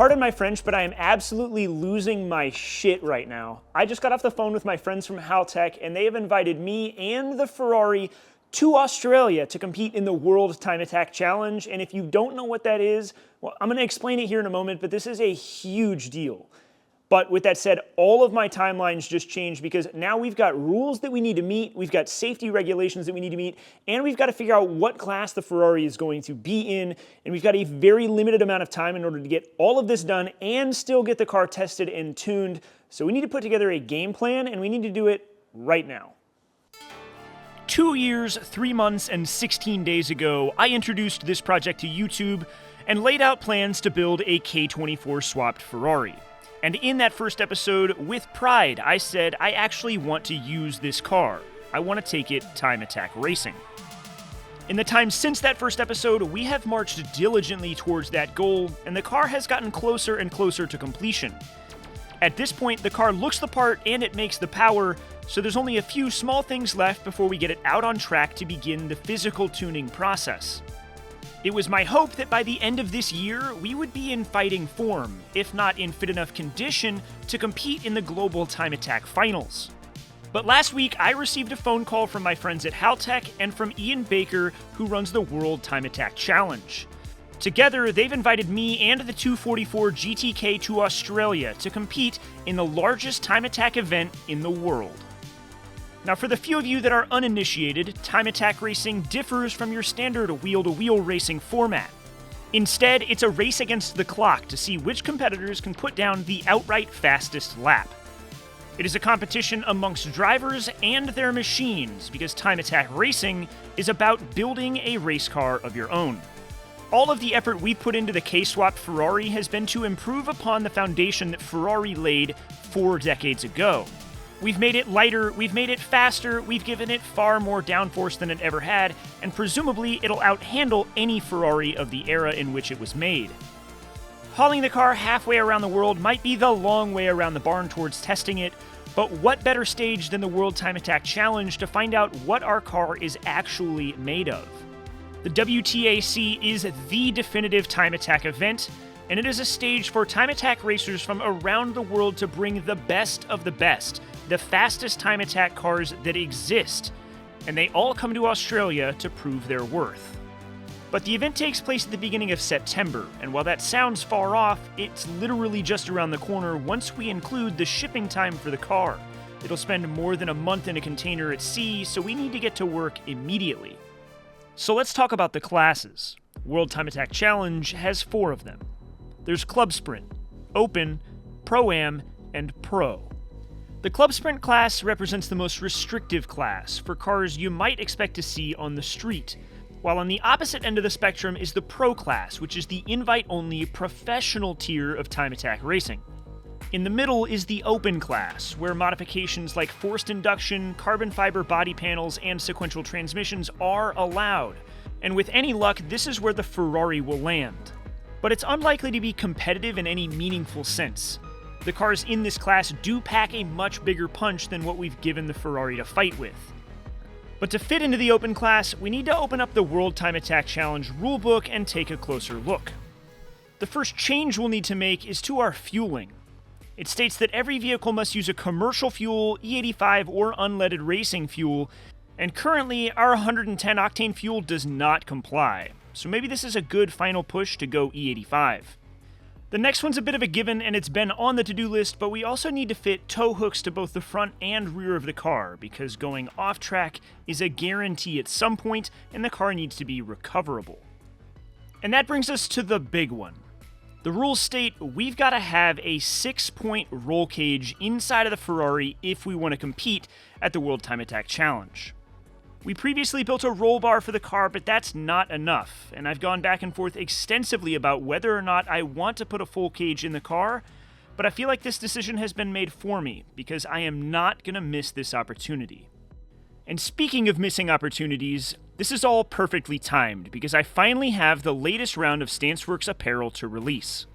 Pardon my French, but I am absolutely losing my shit right now. I just got off the phone with my friends from Haltech, and they have invited me and the Ferrari to Australia to compete in the World Time Attack Challenge. And if you don't know what that is, well, I'm going to explain it here in a moment, but this is a huge deal. But with that said, all of my timelines just changed because now we've got rules that we need to meet, we've got safety regulations that we need to meet, and we've got to figure out what class the Ferrari is going to be in, and we've got a very limited amount of time in order to get all of this done and still get the car tested and tuned. So we need to put together a game plan, and we need to do it right now. 2 years, 3 months, and 16 days ago, I introduced this project to YouTube and laid out plans to build a K24-Swapped Ferrari. And in that first episode, with pride, I said I actually want to use this car. I want to take it time attack racing. In the time since that first episode, we have marched diligently towards that goal, and the car has gotten closer and closer to completion. At this point, the car looks the part and it makes the power, so there's only a few small things left before we get it out on track to begin the physical tuning process. It was my hope that by the end of this year, we would be in fighting form, if not in fit enough condition, to compete in the Global Time Attack Finals. But last week, I received a phone call from my friends at Haltech and from Ian Baker, who runs the World Time Attack Challenge. Together, they've invited me and the 244 GTK to Australia to compete in the largest time attack event in the world. Now, for the few of you that are uninitiated, time attack racing differs from your standard wheel-to-wheel racing format. Instead, it's a race against the clock to see which competitors can put down the outright fastest lap. It is a competition amongst drivers and their machines, because time attack racing is about building a race car of your own. All of the effort we put into the K-Swapped Ferrari has been to improve upon the foundation that Ferrari laid 4 decades ago. We've made it lighter, we've made it faster, we've given it far more downforce than it ever had, and presumably it'll outhandle any Ferrari of the era in which it was made. Hauling the car halfway around the world might be the long way around the barn towards testing it, but what better stage than the World Time Attack Challenge to find out what our car is actually made of? The WTAC is the definitive time attack event, and it is a stage for time attack racers from around the world to bring the best of the best, the fastest time attack cars that exist, and they all come to Australia to prove their worth. But the event takes place at the beginning of September, and while that sounds far off, it's literally just around the corner once we include the shipping time for the car. It'll spend more than a month in a container at sea, so we need to get to work immediately. So let's talk about the classes. World Time Attack Challenge has 4 of them. There's Club Sprint, Open, Pro-Am, and Pro. The Club Sprint class represents the most restrictive class for cars you might expect to see on the street, while on the opposite end of the spectrum is the Pro class, which is the invite-only professional tier of time attack racing. In the middle is the Open class, where modifications like forced induction, carbon fiber body panels, and sequential transmissions are allowed, and with any luck, this is where the Ferrari will land. But it's unlikely to be competitive in any meaningful sense. The cars in this class do pack a much bigger punch than what we've given the Ferrari to fight with. But to fit into the Open class, we need to open up the World Time Attack Challenge rulebook and take a closer look. The first change we'll need to make is to our fueling. It states that every vehicle must use a commercial fuel, E85 or unleaded racing fuel, and currently our 110 octane fuel does not comply. So maybe this is a good final push to go E85. The next one's a bit of a given, and it's been on the to-do list, but we also need to fit tow hooks to both the front and rear of the car, because going off-track is a guarantee at some point, and the car needs to be recoverable. And that brings us to the big one. The rules state we've got to have a 6-point roll cage inside of the Ferrari if we want to compete at the World Time Attack Challenge. We previously built a roll bar for the car, but that's not enough, and I've gone back and forth extensively about whether or not I want to put a full cage in the car, but I feel like this decision has been made for me, because I am not going to miss this opportunity. And speaking of missing opportunities, this is all perfectly timed, because I finally have the latest round of StanceWorks apparel to release.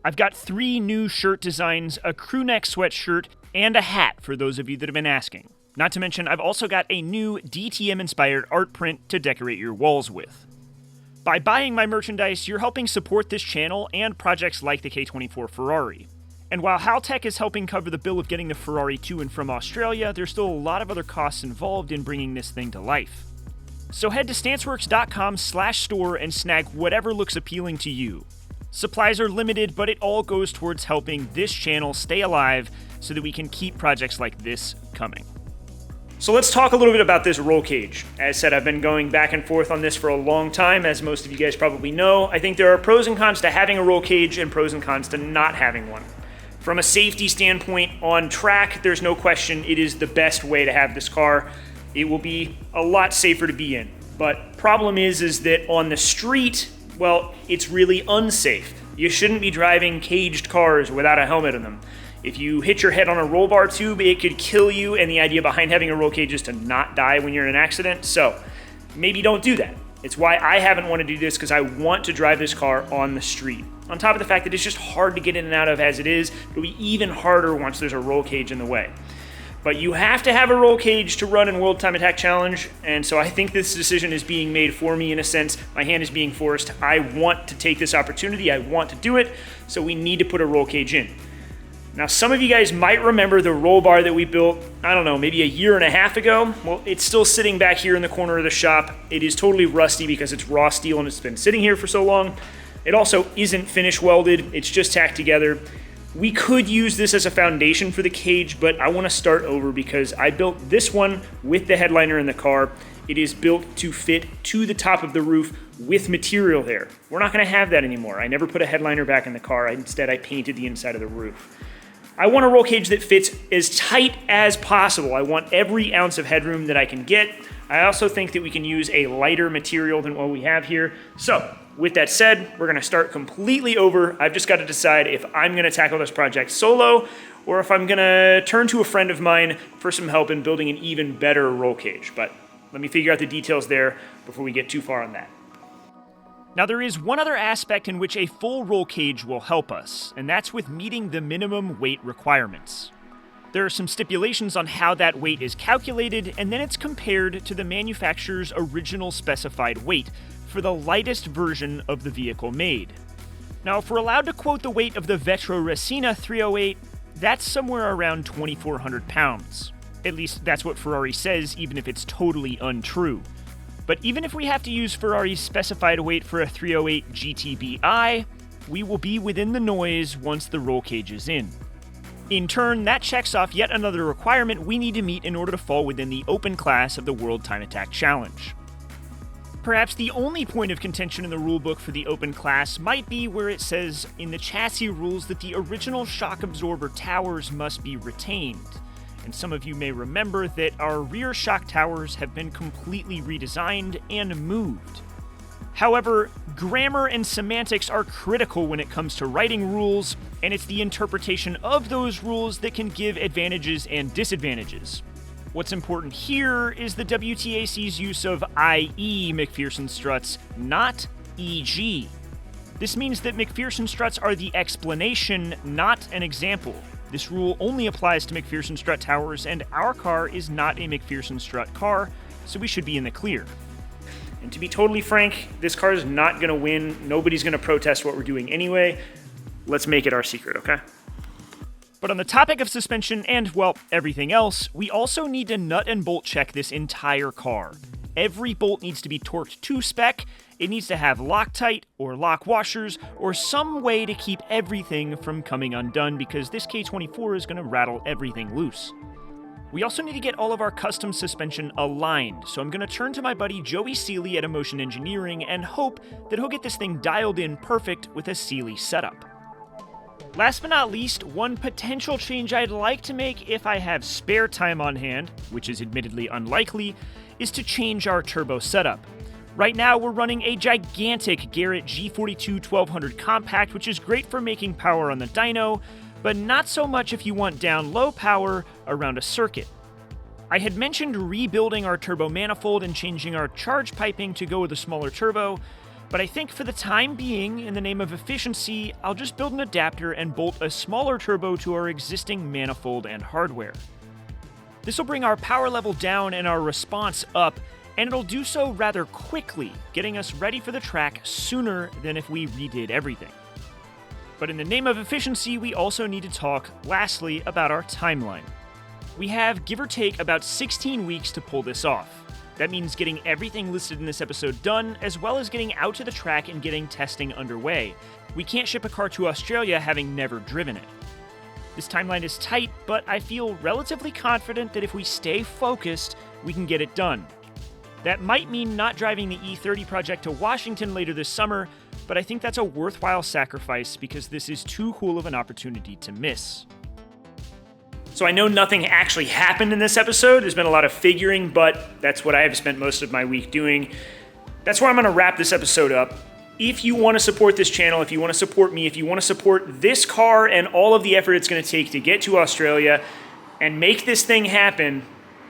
I've got 3 new shirt designs, a crew neck sweatshirt, and a hat for those of you that have been asking. Not to mention, I've also got a new DTM-inspired art print to decorate your walls with. By buying my merchandise, you're helping support this channel and projects like the K24-Ferrari. And while Haltech is helping cover the bill of getting the Ferrari to and from Australia, there's still a lot of other costs involved in bringing this thing to life. So head to StanceWorks.com/store and snag whatever looks appealing to you. Supplies are limited, but it all goes towards helping this channel stay alive so that we can keep projects like this coming. So let's talk a little bit about this roll cage. As said, I've been going back and forth on this for a long time, as most of you guys probably know. I think there are pros and cons to having a roll cage and pros and cons to not having one. From a safety standpoint on track, there's no question it is the best way to have this car. It will be a lot safer to be in. But problem is that on the street, well, it's really unsafe. You shouldn't be driving caged cars without a helmet in them. If you hit your head on a roll bar tube, it could kill you, and the idea behind having a roll cage is to not die when you're in an accident, so maybe don't do that. It's why I haven't wanted to do this, because I want to drive this car on the street. On top of the fact that it's just hard to get in and out of as it is, it'll be even harder once there's a roll cage in the way. But you have to have a roll cage to run in World Time Attack Challenge, and so I think this decision is being made for me in a sense. My hand is being forced. I want to take this opportunity. I want to do it, so we need to put a roll cage in. Now, some of you guys might remember the roll bar that we built, I don't know, maybe a year and a half ago. Well, it's still sitting back here in the corner of the shop. It is totally rusty because it's raw steel and it's been sitting here for so long. It also isn't finish welded, it's just tacked together. We could use this as a foundation for the cage, but I want to start over because I built this one with the headliner in the car. It is built to fit to the top of the roof with material there. We're not going to have that anymore. I never put a headliner back in the car. Instead, I painted the inside of the roof. I want a roll cage that fits as tight as possible. I want every ounce of headroom that I can get. I also think that we can use a lighter material than what we have here. So, with that said, we're gonna start completely over. I've just got to decide if I'm gonna tackle this project solo or if I'm gonna turn to a friend of mine for some help in building an even better roll cage. But let me figure out the details there before we get too far on that. Now, there is one other aspect in which a full roll cage will help us, and that's with meeting the minimum weight requirements. There are some stipulations on how that weight is calculated, and then it's compared to the manufacturer's original specified weight for the lightest version of the vehicle made. Now, if we're allowed to quote the weight of the Vetro Resina 308, that's somewhere around 2,400 pounds. At least that's what Ferrari says, even if it's totally untrue. But even if we have to use Ferrari's specified weight for a 308 GTBI, we will be within the noise once the roll cage is in. In turn, that checks off yet another requirement we need to meet in order to fall within the open class of the World Time Attack Challenge. Perhaps the only point of contention in the rulebook for the open class might be where it says in the chassis rules that the original shock absorber towers must be retained. And some of you may remember that our rear shock towers have been completely redesigned and moved. However, grammar and semantics are critical when it comes to writing rules, and it's the interpretation of those rules that can give advantages and disadvantages. What's important here is the WTAC's use of IE McPherson struts, not EG. This means that McPherson struts are the explanation, not an example. This rule only applies to McPherson strut towers, and our car is not a McPherson strut car, so we should be in the clear. And to be totally frank, this car is not going to win. Nobody's going to protest what we're doing anyway. Let's make it our secret, okay? But on the topic of suspension and, well, everything else, we also need to nut and bolt check this entire car. Every bolt needs to be torqued to spec, it needs to have Loctite or lock washers or some way to keep everything from coming undone because this K24 is going to rattle everything loose. We also need to get all of our custom suspension aligned, so I'm going to turn to my buddy Joey Seeley at Emotion Engineering and hope that he'll get this thing dialed in perfect with a Seeley setup. Last but not least, one potential change I'd like to make if I have spare time on hand, which is admittedly unlikely, is to change our turbo setup. Right now, we're running a gigantic Garrett G42 1200 compact, which is great for making power on the dyno, but not so much if you want down low power around a circuit. I had mentioned rebuilding our turbo manifold and changing our charge piping to go with a smaller turbo, but I think for the time being, in the name of efficiency, I'll just build an adapter and bolt a smaller turbo to our existing manifold and hardware. This will bring our power level down and our response up, and it'll do so rather quickly, getting us ready for the track sooner than if we redid everything. But in the name of efficiency, we also need to talk, lastly, about our timeline. We have, give or take, about 16 weeks to pull this off. That means getting everything listed in this episode done, as well as getting out to the track and getting testing underway. We can't ship a car to Australia having never driven it. This timeline is tight, but I feel relatively confident that if we stay focused, we can get it done. That might mean not driving the E30 project to Washington later this summer, but I think that's a worthwhile sacrifice because this is too cool of an opportunity to miss. So I know nothing actually happened in this episode. There's been a lot of figuring, but that's what I have spent most of my week doing. That's where I'm going to wrap this episode up. If you want to support this channel, if you want to support me, if you want to support this car and all of the effort it's going to take to get to Australia and make this thing happen,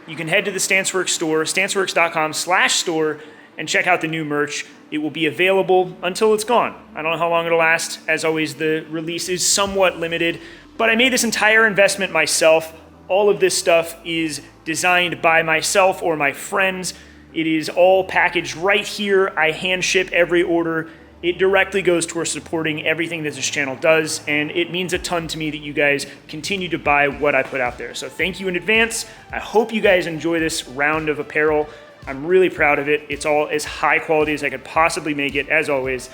you can head to the StanceWorks store, stanceworks.com/store, and check out the new merch. It will be available until it's gone. I don't know how long it'll last. As always, the release is somewhat limited, but I made this entire investment myself. All of this stuff is designed by myself or my friends. It is all packaged right here. I hand ship every order. It directly goes towards supporting everything that this channel does, and it means a ton to me that you guys continue to buy what I put out there. So thank you in advance. I hope you guys enjoy this round of apparel. I'm really proud of it. It's all as high quality as I could possibly make it, as always.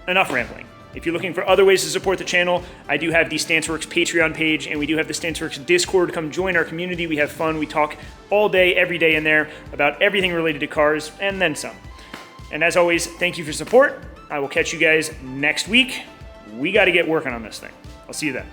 Enough rambling. If you're looking for other ways to support the channel, I do have the StanceWorks Patreon page, and we do have the StanceWorks Discord. Come join our community. We have fun. We talk all day, every day in there about everything related to cars, and then some. And as always, thank you for support. I will catch you guys next week. We got to get working on this thing. I'll see you then.